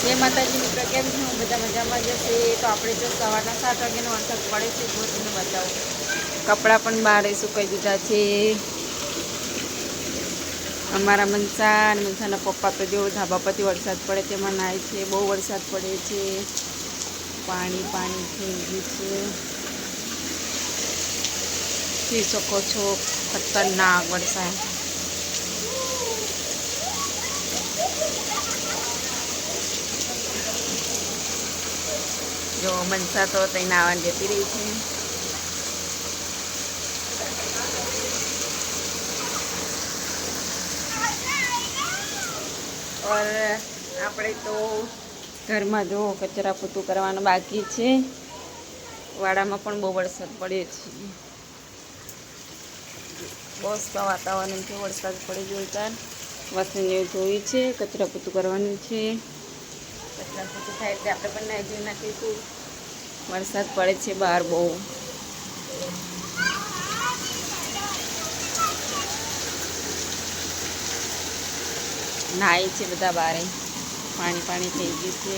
જય માતાજી મિત્રો, કેમ છો? બધા મજામાં જશે. તો આપણે જો સવારના 7 વાગ્યાનો વરસાદ પડે છે, જો તમને બતાવો. કપડાં પણ બહાર સુકાઈ દીધા છે. અમારા મનસા અને મનસાના પપ્પા તો જો ધાબા પરથી વરસાદ પડે તેમાં નાય છે. બહુ વરસાદ પડે છે, પાણી પાણી થઈ ગયું છે. જોઈ શકો છો, ખતરનાક વરસાદ. જો મનસા તો ત્યાં નાવા જતી રહી છે. ઓર આપણે તો ઘરમાં જો કચરા પોતું કરવાનું બાકી છે. વાડામાં પણ બહુ વરસાદ પડે છે. મસ્ત વાતાવરણ છે, વરસાદ પડે જોરદાર. વાસણ ધોઈ છે, કચરા પોતું કરવાનું છે. કચરા પોતું થાય એટલે આપણે પણ નાહી ધોઈ નાખીશું. વરસાદ પડે છે બહાર બહુ. નાય છે બધા બારે, પાણી પાણી થઈ ગયું છે.